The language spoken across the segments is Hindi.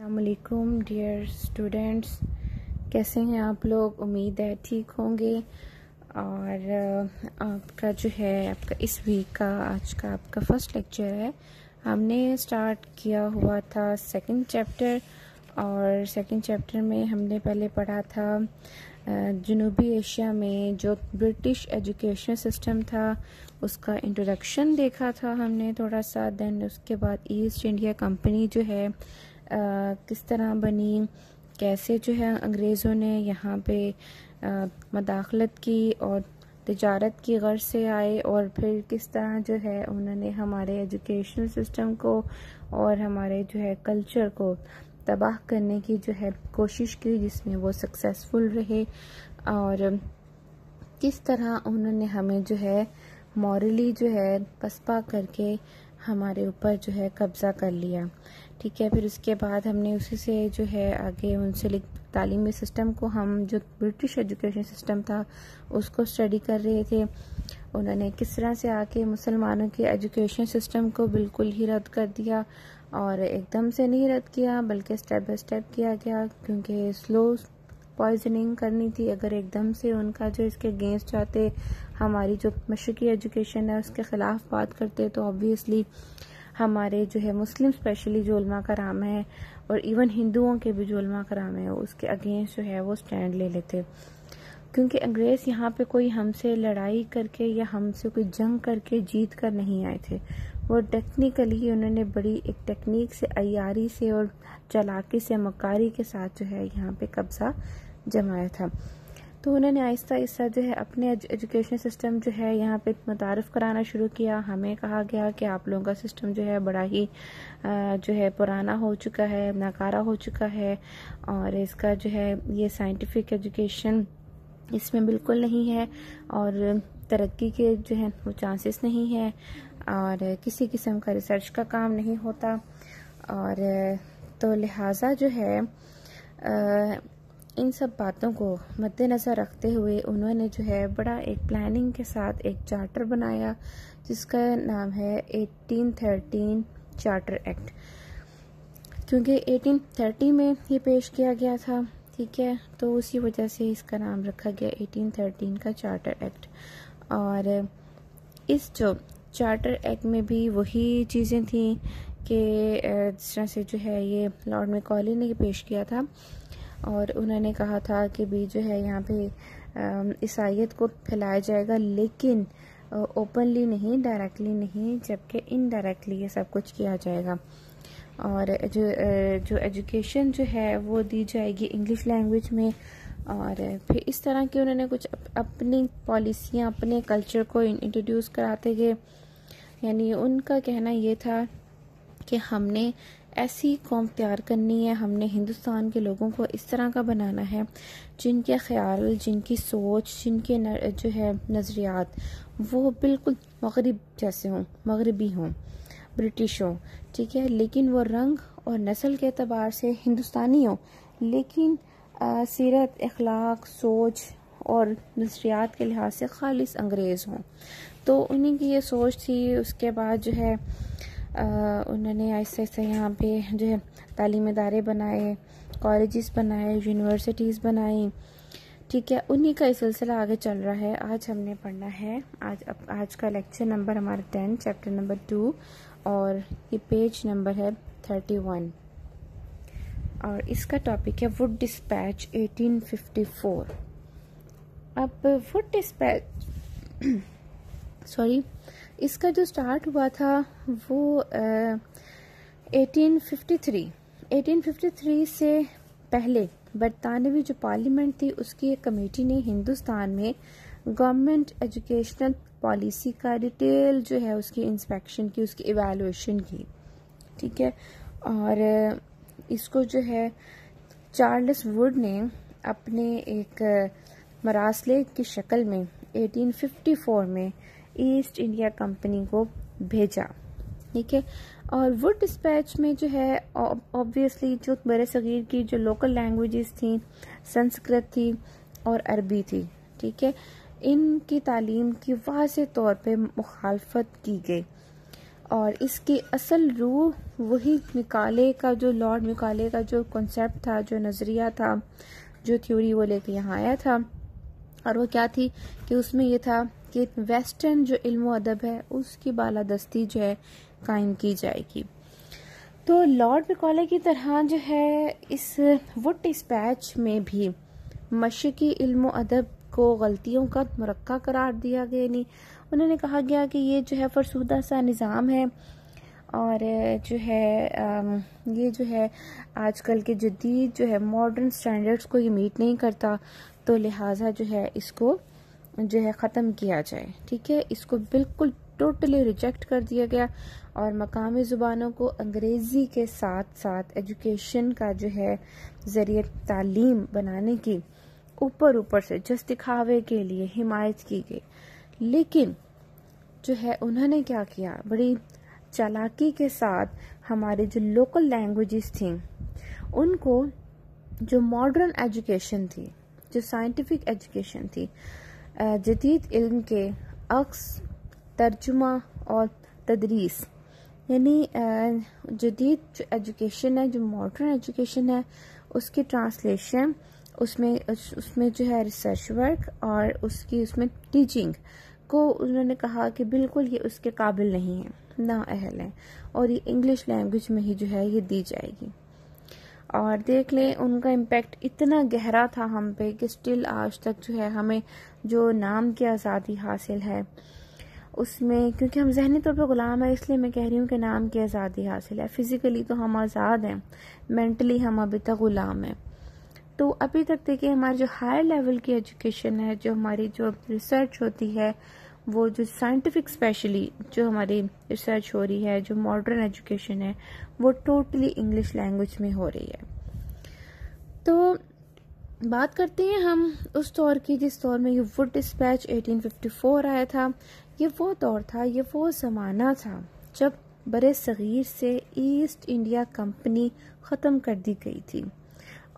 अस्सलामुअलैकुम डियर स्टूडेंट्स, कैसे हैं आप लोग। उम्मीद है ठीक होंगे। और आपका जो है आपका इस वीक का आज का आपका फर्स्ट लेक्चर है। हमने स्टार्ट किया हुआ था सेकंड चैप्टर, और सेकंड चैप्टर में हमने पहले पढ़ा था जनूबी एशिया में जो ब्रिटिश एजुकेशन सिस्टम था उसका इंट्रोडक्शन देखा था हमने थोड़ा सा। देन उसके बाद ईस्ट इंडिया कंपनी जो है किस तरह बनी, कैसे जो है अंग्रेज़ों ने यहाँ पे मदाखलत की और तिजारत की गर्ज से आए, और फिर किस तरह जो है उन्होंने हमारे एजुकेशनल सिस्टम को और हमारे जो है कल्चर को तबाह करने की जो है कोशिश की, जिसमें वो सक्सेसफुल रहे। और किस तरह उन्होंने हमें जो है मॉरली जो है पसपा करके हमारे ऊपर जो है कब्ज़ा कर लिया। ठीक है, फिर उसके बाद हमने उसी से जो है आगे उनसे तालीमी सिस्टम को, हम जो ब्रिटिश एजुकेशन सिस्टम था उसको स्टडी कर रहे थे। उन्होंने किस तरह से आके मुसलमानों के एजुकेशन सिस्टम को बिल्कुल ही रद्द कर दिया, और एकदम से नहीं रद्द किया बल्कि स्टेप बाय स्टेप किया गया, क्योंकि स्लो पॉइजनिंग करनी थी। अगर एकदम से उनका जो इसके अगेंस्ट जाते, हमारी जो मशरकी एजुकेशन है उसके खिलाफ बात करते, तो ऑब्वियसली हमारे जो है मुस्लिम स्पेशली जो उलमा कराम है और इवन हिंदुओं के भी जो उलमा कराम है उसके अगेंस्ट जो है वो स्टैंड ले लेते। क्योंकि अंग्रेज यहाँ पे कोई हमसे लड़ाई करके या हमसे कोई जंग करके जीत कर नहीं आए थे। वो टेक्निकली उन्होंने बड़ी एक टेक्निक से, अय्यारी से और चालाकी से, मकारी के साथ जो है यहाँ पे कब्जा जमाया था। तो उन्होंने आहिस्ता आहिस्ता जो है अपने एजुकेशन सिस्टम जो है यहाँ पे मुतारफ़ कराना शुरू किया। हमें कहा गया कि आप लोगों का सिस्टम जो है बड़ा ही जो है पुराना हो चुका है, नाकारा हो चुका है, और इसका जो है ये साइंटिफिक एजुकेशन इसमें बिल्कुल नहीं है, और तरक्की के जो है वो चांसेस नहीं है, और किसी किस्म का रिसर्च का काम नहीं होता। और तो लिहाजा जो है इन सब बातों को मद्देनज़र रखते हुए उन्होंने जो है बड़ा एक प्लानिंग के साथ एक चार्टर बनाया जिसका नाम है 1813 चार्टर एक्ट। क्योंकि 1830 में ये पेश किया गया था, ठीक है, तो उसी वजह से इसका नाम रखा गया 1813 का चार्टर एक्ट। और इस जो चार्टर एक्ट में भी वही चीज़ें थी कि जिस तरह से जो है ये लॉर्ड मैकॉले ने पेश किया था, और उन्होंने कहा था कि भी जो है यहाँ पे ईसाईयत को फैलाया जाएगा, लेकिन ओपनली नहीं, डायरेक्टली नहीं, जबकि इनडायरेक्टली ये सब कुछ किया जाएगा। और जो एजुकेशन जो है वो दी जाएगी इंग्लिश लैंग्वेज में। और फिर इस तरह की उन्होंने कुछ अपनी पॉलिसियाँ अपने कल्चर को इंट्रोड्यूस कराते गए। यानी उनका कहना ये था कि हमने ऐसी कौम तैयार करनी है, हमने हिंदुस्तान के लोगों को इस तरह का बनाना है जिनके ख्याल, जिनकी सोच, जिनके जो है नज़रियात वो बिल्कुल मगरिब जैसे हों, मगरबी हों, ब्रिटिश हों, ठीक है, लेकिन वो रंग और नस्ल के एतबार से हिंदुस्तानी हों, लेकिन सीरत, अखलाक, सोच और नज़रियात के लिहाज से खालिस अंग्रेज़ हों। तो उन्हीं की ये सोच थी। उसके बाद जो है उन्होंने आहिस्ता आहिस्ता यहाँ पे जो है तालीमी इदारे बनाए, कॉलेजेस बनाए, यूनिवर्सिटीज़ बनाई, ठीक है, उन्हीं का सिलसिला आगे चल रहा है। आज हमने पढ़ना है, आज का लेक्चर नंबर हमारा 10, चैप्टर नंबर 2, और ये पेज नंबर है 31, और इसका टॉपिक है वुड डिस्पैच 1854। अब वुड डिस्पैच इसका जो स्टार्ट हुआ था वो 1853 से पहले बरतानवी जो पार्लियामेंट थी उसकी एक कमेटी ने हिंदुस्तान में गवर्नमेंट एजुकेशनल पॉलिसी का डिटेल जो है उसकी इंस्पेक्शन की, उसकी इवैल्यूएशन की, ठीक है। और इसको जो है चार्ल्स वुड ने अपने एक मरासले की शक्ल में 1854 में ईस्ट इंडिया कंपनी को भेजा, ठीक है। और वुड डिस्पैच में जो है ऑब्वियसली जो बड़े सगीर की जो लोकल लैंग्वेजेस थी, संस्कृत थी और अरबी थी, ठीक है, इनकी तालीम की वाज़ेह तौर पे मुखालफत की गई। और इसकी असल रूह वही मिकाले का, जो लॉर्ड मिकाले का जो कॉन्सेप्ट था, जो नज़रिया था, जो थ्योरी वो लेके यहाँ आया था। और वो क्या थी कि उसमें ये था कि वेस्टर्न जो इल्म अदब है उसकी बालादस्ती जो है कायम की जाएगी। तो लॉर्ड मिकाले की तरह जो है इस वुड डिस्पैच में भी मशरकी इल्म अदब को गलतियों का मुरक्का करार दिया गया। नहीं, उन्होंने कहा गया कि ये जो है फरसूदा सा निज़ाम है और जो है ये जो है आजकल के जदीद जो है मॉडर्न स्टैंडर्ड्स को ये मीट नहीं करता, तो लिहाजा जो है इसको जो है ख़त्म किया जाए। ठीक है, इसको बिल्कुल टोटली रिजेक्ट कर दिया गया और मकामी ज़ुबानों को अंग्रेज़ी के साथ साथ एजुकेशन का जो है ज़रिए तालीम बनाने की ऊपर से जस्ट दिखावे के लिए हिमायत की गई। लेकिन जो है उन्होंने क्या किया, बड़ी चालाकी के साथ हमारे जो लोकल लैंग्वेजेस थी उनको, जो मॉडर्न एजुकेशन थी, जो साइंटिफिक एजुकेशन थी, जदीद इल्म के अक्स, तर्जुमा और तदरीस, यानी जदीद जो एजुकेशन है, जो मॉडर्न एजुकेशन है, उसकी ट्रांसलेशन, उसमें जो है रिसर्च वर्क और उसमें टीचिंग को उन्होंने कहा कि बिल्कुल ये उसके काबिल नहीं है, ना अहल है, और ये इंग्लिश लैंग्वेज में ही जो है ये दी जाएगी। और देख लें उनका इम्पैक्ट इतना गहरा था हम पे कि स्टिल आज तक जो है हमें जो नाम की आज़ादी हासिल है उसमें, क्योंकि हम जहनी तौर पर गुलाम है इसलिए मैं कह रही हूँ कि नाम की आज़ादी हासिल है। फिजिकली तो हम आज़ाद हैं, मेंटली हम अभी तक गुलाम हैं। तो अभी तक देखिए हमारी जो हायर लेवल की एजुकेशन है, जो हमारी जो रिसर्च होती है, वो जो साइंटिफिक स्पेशली जो हमारी रिसर्च हो रही है, जो मॉडर्न एजुकेशन है, वो टोटली इंग्लिश लैंग्वेज में हो रही है। तो बात करते हैं हम उस दौर की जिस दौर में ये वुड डिस्पैच 1854 आया था। ये वो दौर था, ये वो ज़माना था जब बरे सगीर से ईस्ट इंडिया कंपनी ख़त्म कर दी गई थी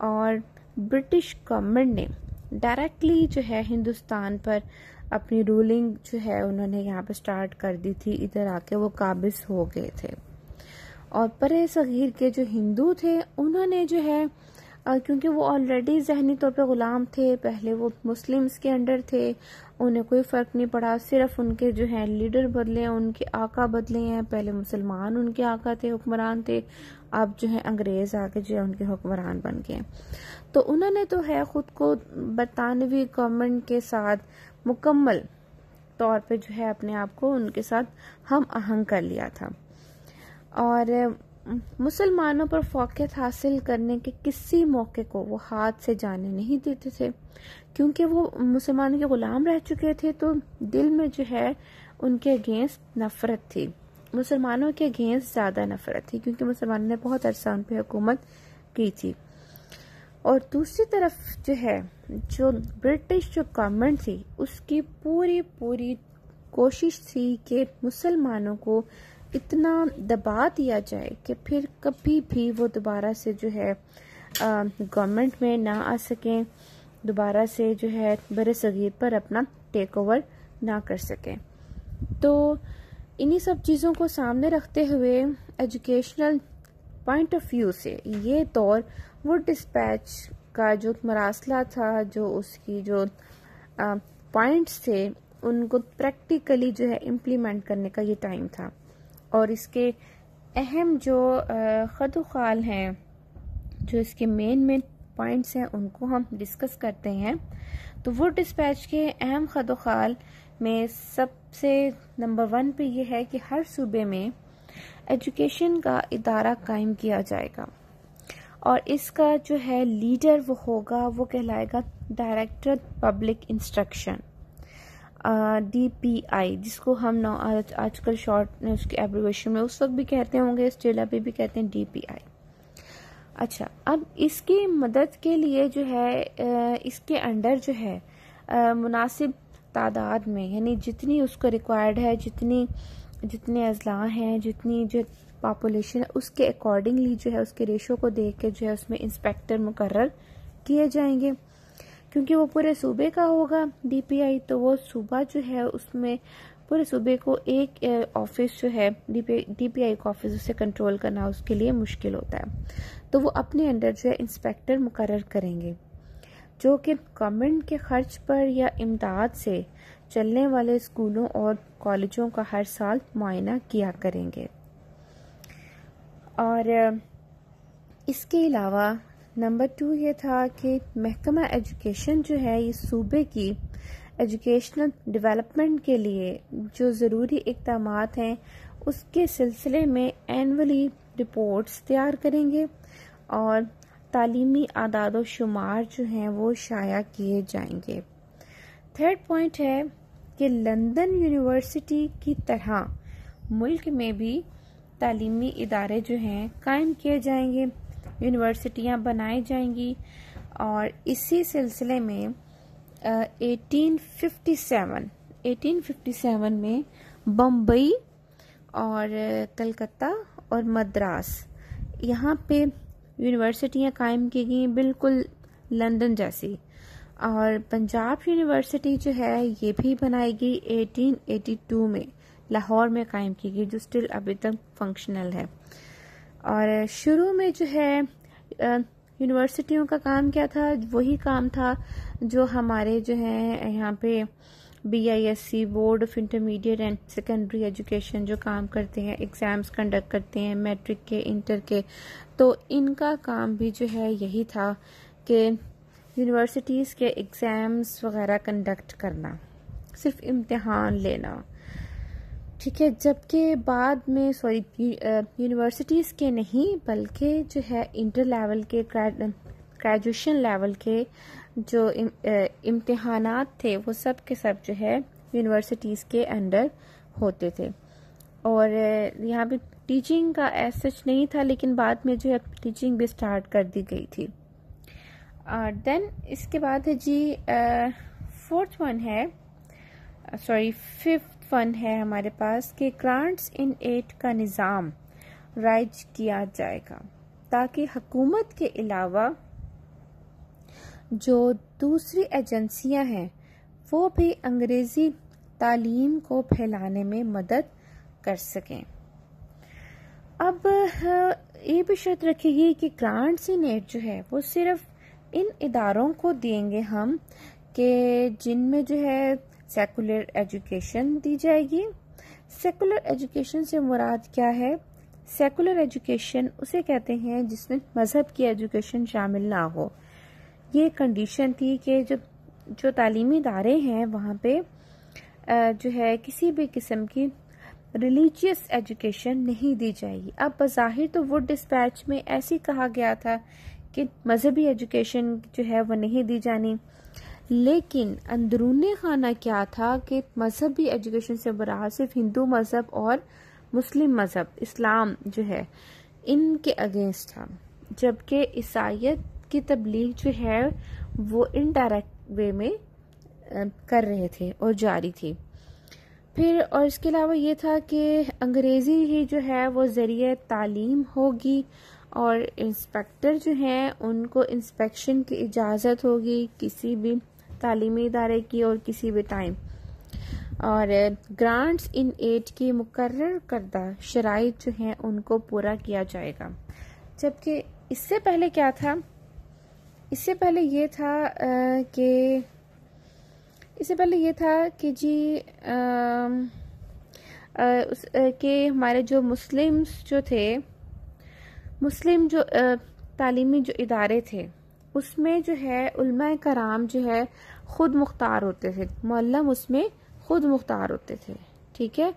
और ब्रिटिश गवर्नमेंट ने डायरेक्टली जो है हिंदुस्तान पर अपनी रूलिंग जो है उन्होंने यहाँ पे स्टार्ट कर दी थी। इधर आके वो काबिज हो गए थे और बरे सगीर के जो हिंदू थे उन्होंने जो है क्योंकि वो ऑलरेडी जहनी तौर पे गुलाम थे, पहले वो मुस्लिम्स के अंडर थे, उन्हें कोई फ़र्क नहीं पड़ा, सिर्फ उनके जो है लीडर बदले हैं, उनके आका बदले हैं। पहले मुसलमान उनके आका थे, हुक्मरान थे, अब जो है अंग्रेज़ आके जो है उनके हुक्मरान बन गए। तो उन्होंने तो है ख़ुद को बरतानवी गवर्नमेंट के साथ मुकम्मल तौर पे जो है अपने आप को उनके साथ हम आहंग कर लिया था और मुसलमानों पर फ़ौक़ियत हासिल करने के किसी मौके को वो हाथ से जाने नहीं देते थे, क्योंकि वो मुसलमानों के ग़ुलाम रह चुके थे। तो दिल में जो है उनके अगेंस्ट नफ़रत थी, मुसलमानों के अगेंस्ट ज़्यादा नफ़रत थी, क्योंकि मुसलमानों ने बहुत अरसा उन पर हुकूमत की थी। और दूसरी तरफ जो है जो ब्रिटिश जो गवर्नमेंट थी उसकी पूरी कोशिश थी कि मुसलमानों को इतना दबा दिया जाए कि फिर कभी भी वो दोबारा से जो है गवर्नमेंट में ना आ सकें, दोबारा से जो है बरे सगीर पर अपना टेक ओवर ना कर सकें। तो इन्हीं सब चीज़ों को सामने रखते हुए एजुकेशनल पॉइंट ऑफ व्यू से ये दौर वुड डिस्पैच का जो मरासला था, जो उसकी जो पॉइंट्स थे, उनको प्रैक्टिकली जो है इम्प्लीमेंट करने का ये टाइम था। और इसके अहम जो खदोखाल हैं, जो इसके मेन पॉइंट्स हैं, उनको हम डिस्कस करते हैं। तो वुड डिस्पैच के अहम खदोखाल में सबसे नंबर 1 पे ये है कि हर सूबे में एजुकेशन का इदारा कायम किया जाएगा और इसका जो है लीडर वो होगा, वो कहलाएगा डायरेक्टर पब्लिक इंस्ट्रक्शन, DPI, जिसको हम आजकल शॉर्ट उसके एब्रिवेशन में उस वक्त भी कहते होंगे, स्टिल अभी भी कहते हैं DPI। अच्छा, अब इसकी मदद के लिए जो है इसके अंडर जो है मुनासिब तादाद में, यानी जितनी उसको रिक्वायर्ड है, जितने अजला हैं, जितनी जो पॉपुलेशन है, उसके अकॉर्डिंगली जो है उसके रेशो को देख के जो है उसमें इंस्पेक्टर मुकर्रर किए जाएंगे। क्योंकि वो पूरे सूबे का होगा DPI, तो वो सूबा जो है उसमें पूरे सूबे को एक ऑफिस जो है DPI का ऑफिस उसे कंट्रोल करना उसके लिए मुश्किल होता है। तो वो अपने अंडर जो है इंस्पेक्टर मुकर्रर करेंगे जो कि गवर्नमेंट के खर्च पर या इमदाद से चलने वाले स्कूलों और कॉलेजों का हर साल मुआयना किया करेंगे। और इसके अलावा नंबर 2 ये था कि महकमा एजुकेशन जो है ये सूबे की एजुकेशनल डेवलपमेंट के लिए जो ज़रूरी इक़दामात हैं उसके सिलसिले में एनुअली रिपोर्ट्स तैयार करेंगे और तालीमी आदाद शुमार जो हैं वो शाया किए जाएंगे। थर्ड पॉइंट है कि लंदन यूनिवर्सिटी की तरह मुल्क में भी तालीमी इदारे जो हैं कायम किए जाएंगे, यूनिवर्सिटियां बनाई जाएंगी। और इसी सिलसिले में 1857 में बम्बई और कलकत्ता और मद्रास यहाँ पे यूनिवर्सिटियां कायम की गई, बिल्कुल लंदन जैसी। और पंजाब यूनिवर्सिटी जो है ये भी बनाई गई 1882 में लाहौर में कायम की गई, जो स्टिल अभी तक फंक्शनल है। और शुरू में जो है यूनिवर्सिटियों का काम क्या था, वही काम था जो हमारे जो है यहाँ पे BISC board of intermediate and secondary education जो काम करते हैं, एग्जाम्स कंडक्ट करते हैं मैट्रिक के, इंटर के, तो इनका काम भी जो है यही था कि यूनिवर्सिटीज़ के एग्ज़ाम्स वगैरह कंडक्ट करना, सिर्फ इम्तिहान लेना, ठीक है। जबकि बाद में यूनिवर्सिटीज़ के नहीं बल्कि जो है इंटर लेवल के, ग्रेजुएशन लेवल के जो इम्तिहानात थे वो सब के सब जो है यूनिवर्सिटीज़ के अंडर होते थे। और यहाँ पे टीचिंग का सच नहीं था, लेकिन बाद में जो है टीचिंग भी स्टार्ट कर दी गई थी। देन इसके बाद है जी फिफ्थ वन है हमारे पास कि ग्रांट्स इन एड का निज़ाम राइज किया जाएगा ताकि हुकूमत के अलावा जो दूसरी एजेंसियां हैं वो भी अंग्रेज़ी तालीम को फैलाने में मदद कर सकें। अब ये भी शर्त रखेगी कि ग्रांट्स इन एड जो है वो सिर्फ इन इदारों को देंगे हम कि जिनमें जो है सेकुलर एजुकेशन दी जाएगी। सेकुलर एजुकेशन से मुराद क्या है? सेकुलर एजुकेशन उसे कहते हैं जिसमें मजहब की एजुकेशन शामिल ना हो। ये कंडीशन थी कि जो तालीमी इदारे हैं वहाँ पे जो है किसी भी किस्म की रिलीजियस एजुकेशन नहीं दी जाएगी। अब बज़ाहिर तो वुड डिस्पैच में ऐसे कहा गया था कि मजहबी एजुकेशन जो है वो नहीं दी जानी, लेकिन अंदरूनी खाना क्या था कि मजहबी एजुकेशन से मुराद सिर्फ हिंदू मजहब और मुस्लिम मजहब इस्लाम जो है इनके अगेंस्ट था, जबकि ईसाईयत की तबलीग जो है वो इनडायरेक्ट वे में कर रहे थे और जारी थी। फिर और इसके अलावा ये था कि अंग्रेज़ी ही जो है वो ज़रिए तालीम होगी और इंस्पेक्टर जो हैं उनको इंस्पेक्शन की इजाज़त होगी किसी भी तालीमी इदारे की और किसी भी टाइम। और ग्रांट्स इन एड की मुकर्रर करदा शराइत जो हैं उनको पूरा किया जाएगा। जबकि इससे पहले क्या था? इससे पहले ये था कि जी कि हमारे जो मुस्लिम्स जो थे, मुस्लिम जो तालीमी जो इदारे थे उसमें जो है उलमा कराम जो है खुद मुख्तार होते थे, मौलम उसमें खुद मुख्तार होते थे, ठीक है।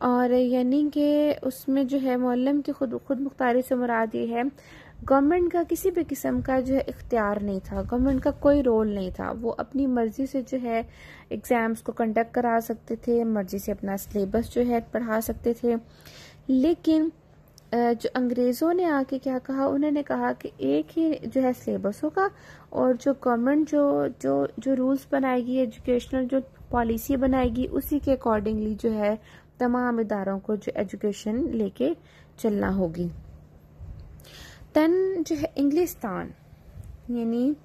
और यानी कि उसमें जो है मौलम की खुद मुख्तारी से मुराद ये है गवर्नमेंट का किसी भी किस्म का जो है इख्तियार नहीं था, गवर्नमेंट का कोई रोल नहीं था। वो अपनी मर्जी से जो है एग्ज़ाम्स को कंडक्ट करा सकते थे, मर्जी से अपना सिलेबस जो है पढ़ा सकते थे। लेकिन जो अंग्रेज़ों ने आके क्या कहा, उन्होंने कहा कि एक ही जो है सिलेबस होगा और जो गवर्नमेंट जो रूल्स बनाएगी, एजुकेशनल जो पॉलिसी बनाएगी, उसी के अकॉर्डिंगली जो है तमाम इदारों को जो एजुकेशन लेके चलना होगी। तन जो है इंग्लिस्तान यानी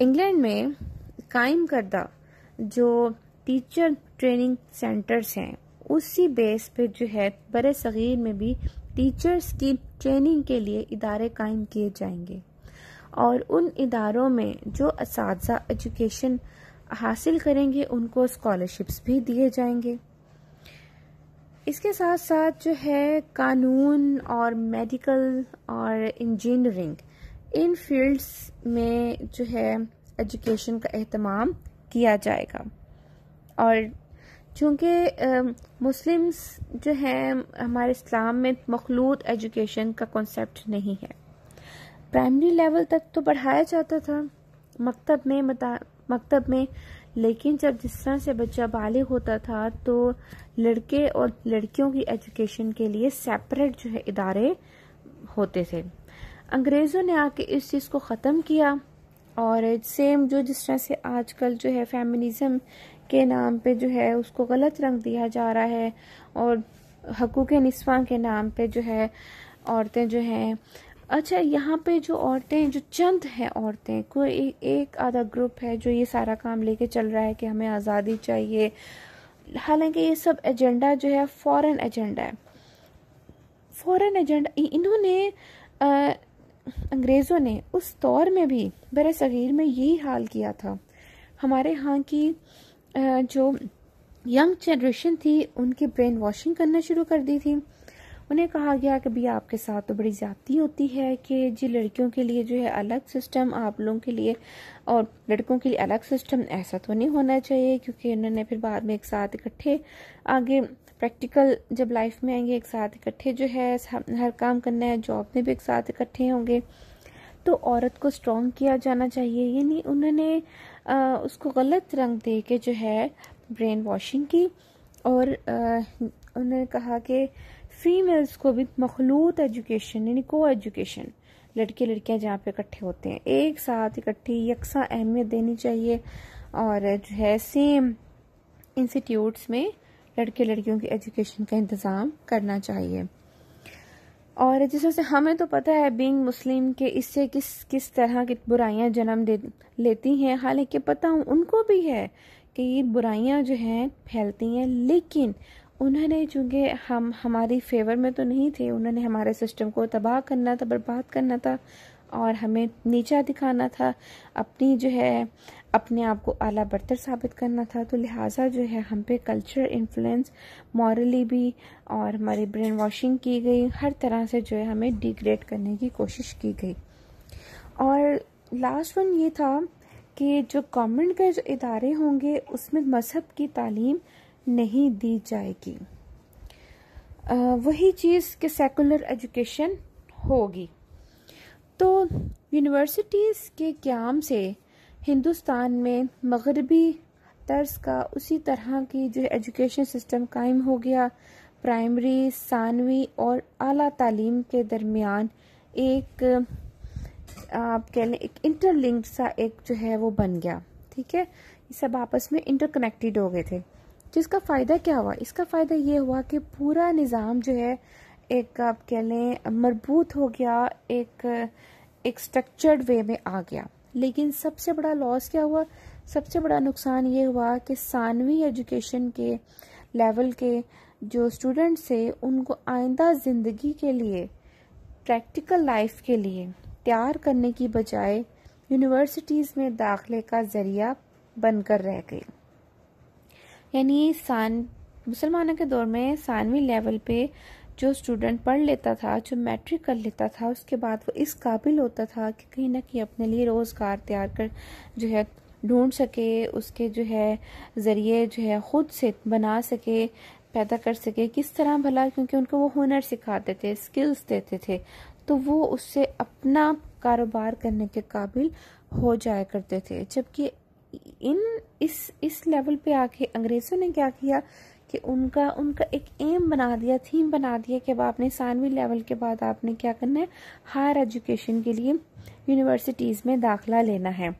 इंग्लैंड में कायम करदा जो टीचर ट्रेनिंग सेंटर्स हैं, उसी बेस पे जो है बड़े सगीर में भी टीचर्स की ट्रेनिंग के लिए इदारे कायम किए जाएंगे और उन इदारों में जो असातिज़ा एजुकेशन हासिल करेंगे उनको स्कॉलरशिप्स भी दिए जाएंगे। इसके साथ साथ जो है कानून और मेडिकल और इंजीनियरिंग, इन फील्ड्स में जो है एजुकेशन का एहतमाम किया जाएगा। और चूँकि मुस्लिम्स जो है हमारे इस्लाम में मखलूत एजुकेशन का कॉन्सेप्ट नहीं है। प्राइमरी लेवल तक तो पढ़ाया जाता था मकतब में, लेकिन जब जिस तरह से बच्चा बालिग होता था तो लड़के और लड़कियों की एजुकेशन के लिए सेपरेट जो है इदारे होते थे। अंग्रेज़ों ने आके इस चीज़ को ख़त्म किया और सेम जो जिस तरह से आजकल जो है फेमिनिज्म के नाम पे जो है उसको गलत रंग दिया जा रहा है और हकूक़ निस्वां के नाम पे जो है औरतें जो हैं, अच्छा यहाँ पे जो औरतें जो चंद हैं औरतें, कोई एक आधा ग्रुप है जो ये सारा काम लेके चल रहा है कि हमें आज़ादी चाहिए, हालांकि ये सब एजेंडा जो है फॉरेन एजेंडा है। फॉरेन एजेंडा इन्होंने अंग्रेज़ों ने उस दौर में भी बरे सगीर में यही हाल किया था। हमारे यहाँ की जो यंग जनरेशन थी उनकी ब्रेन वॉशिंग करना शुरू कर दी थी। उन्हें कहा गया कि भैया आपके साथ तो बड़ी ज़्यादती होती है कि जी लड़कियों के लिए जो है अलग सिस्टम, आप लोगों के लिए और लड़कों के लिए अलग सिस्टम, ऐसा तो नहीं होना चाहिए। क्योंकि उन्होंने फिर बाद में एक साथ इकट्ठे आगे प्रैक्टिकल जब लाइफ में आएंगे एक साथ इकट्ठे जो है हर काम करना है, जॉब में भी एक साथ इकट्ठे होंगे, तो औरत को स्ट्रॉन्ग किया जाना चाहिए। यानी उन्होंने उसको गलत रंग दे के जो है ब्रेन वॉशिंग की और उन्होंने कहा कि फीमेल्स को भी मखलूत एजुकेशन यानी को एजुकेशन, लड़के लड़कियां जहाँ पे इकट्ठे होते हैं एक साथ इकट्ठी यकसा अहमियत देनी चाहिए और जो है सेम इंस्टीट्यूट्स में लड़के लड़कियों की एजुकेशन का इंतज़ाम करना चाहिए। और जिस तरह से हमें तो पता है बीइंग मुस्लिम के इससे किस तरह की बुराइयां जन्म लेती हैं, हालांकि पता उनको भी है कि ये बुराइयां जो हैं फैलती हैं, लेकिन उन्होंने चूँकि हमारी फेवर में तो नहीं थे, उन्होंने हमारे सिस्टम को तबाह करना था, बर्बाद करना था और हमें नीचा दिखाना था, अपनी जो है अपने आप को आला बरतर साबित करना था। तो लिहाजा जो है हम पे कल्चर इन्फ्लुएंस मॉरली भी और हमारी ब्रेन वॉशिंग की गई, हर तरह से जो है हमें डिग्रेड करने की कोशिश की गई। और लास्ट वन ये था कि जो गवर्नमेंट के जो इदारे होंगे उसमें मजहब की तालीम नहीं दी जाएगी, वही चीज़ कि सेकुलर एजुकेशन होगी। तो यूनिवर्सिटीज़ के क़याम से हिंदुस्तान में मगरबी तर्ज का उसी तरह की जो एजुकेशन सिस्टम कायम हो गया। प्राइमरी, सानवी और आला तालीम के दरमियान एक आप कह लें एक इंटरलिंक्ड सा एक जो है वो बन गया। ठीक है, ये सब आपस में इंटरकनेक्टेड हो गए थे। जिसका फ़ायदा क्या हुआ? इसका फ़ायदा ये हुआ कि पूरा निज़ाम जो है एक आप कह लें मरबूत हो गया, एक स्ट्रक्चर्ड वे में आ गया। लेकिन सबसे बड़ा लॉस क्या हुआ? सबसे बड़ा नुकसान ये हुआ कि सानवी एजुकेशन के लेवल के जो स्टूडेंट्स थे उनको आइंदा ज़िंदगी के लिए, प्रैक्टिकल लाइफ के लिए तैयार करने की बजाय यूनिवर्सिटीज़ में दाखिले का ज़रिया बनकर रह गए। यानी मुसलमानों के दौर में सानवी लेवल पे जो स्टूडेंट पढ़ लेता था, जो मैट्रिक कर लेता था, उसके बाद वो इस काबिल होता था कि कहीं ना कहीं अपने लिए रोज़गार तैयार कर जो है ढूंढ सके, उसके जो है ज़रिए जो है ख़ुद से बना सके, पैदा कर सके। किस तरह भला? क्योंकि उनको वो हुनर सिखाते थे, स्किल्स देते थे, तो वो उससे अपना कारोबार करने के काबिल हो जाया करते थे। जबकि इस लेवल पे आके अंग्रेज़ों ने क्या किया कि उनका एक एम बना दिया, थीम बना दिया कि अब आपने सानवी लेवल के बाद आपने क्या करना है, हायर एजुकेशन के लिए यूनिवर्सिटीज़ में दाखिला लेना है।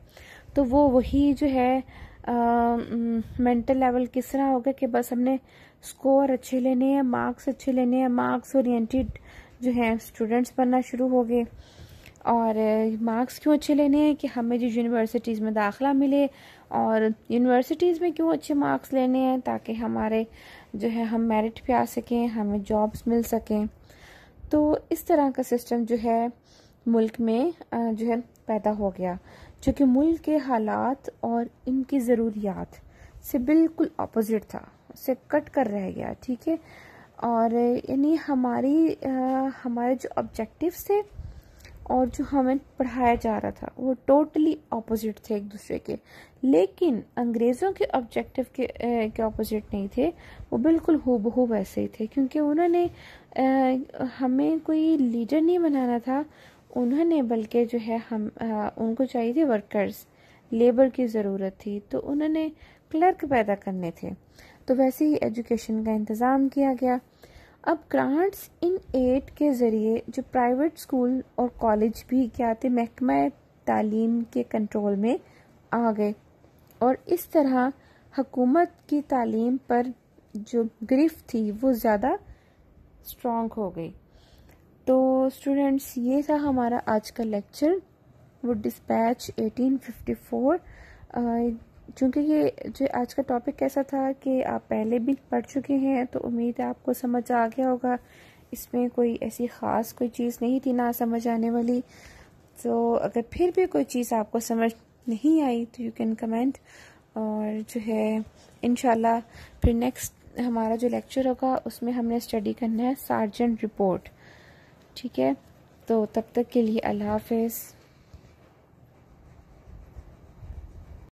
तो वो वही जो है मेंटल लेवल किस तरह होगा कि बस हमने स्कोर अच्छे लेने हैं, मार्क्स अच्छे लेने हैं, मार्क्स ओरिएंटेड जो है स्टूडेंट्स बनना शुरू हो गए। और मार्क्स क्यों अच्छे लेने हैं कि हमें जो यूनिवर्सिटीज़ में दाखिला मिले, और यूनिवर्सिटीज़ में क्यों अच्छे मार्क्स लेने हैं ताकि हमारे जो है हम मेरिट पे आ सकें, हमें जॉब्स मिल सकें। तो इस तरह का सिस्टम जो है मुल्क में जो है पैदा हो गया, जो कि मुल्क के हालात और इनकी ज़रूरियात से बिल्कुल अपोजिट था, उससे कट कर रह गया। ठीक है, और यानी हमारे जो ऑब्जेक्टिव्स थे और जो हमें पढ़ाया जा रहा था वो टोटली ऑपोजिट थे एक दूसरे के। लेकिन अंग्रेज़ों के ऑब्जेक्टिव के ऑपोजिट नहीं थे, वो बिल्कुल हूबहू वैसे ही थे, क्योंकि उन्होंने हमें कोई लीडर नहीं बनाना था, उन्होंने बल्कि जो है उनको चाहिए थे वर्कर्स, लेबर की ज़रूरत थी, तो उन्होंने क्लर्क पैदा करने थे। तो वैसे ही एजुकेशन का इंतज़ाम किया गया। अब ग्रांट्स इन एड के ज़रिए जो प्राइवेट स्कूल और कॉलेज भी क्या थे, महकमा तालीम के कंट्रोल में आ गए, और इस तरह हुकूमत की तालीम पर जो गिरफ्त थी वो ज़्यादा स्ट्रॉन्ग हो गई। तो स्टूडेंट्स, ये था हमारा आज का लेक्चर, वो डिस्पैच 1854। चूँकि ये जो आज का टॉपिक कैसा था कि आप पहले भी पढ़ चुके हैं, तो उम्मीद है आपको समझ आ गया होगा। इसमें कोई ऐसी ख़ास कोई चीज़ नहीं थी ना समझ आने वाली। तो अगर फिर भी कोई चीज़ आपको समझ नहीं आई तो यू कैन कमेंट, और जो है इंशाल्लाह फिर नेक्स्ट हमारा जो लेक्चर होगा उसमें हमने स्टडी करना है सार्जेंट रिपोर्ट। ठीक है, तो तब तक के लिए अल्लाह हाफ़िज़।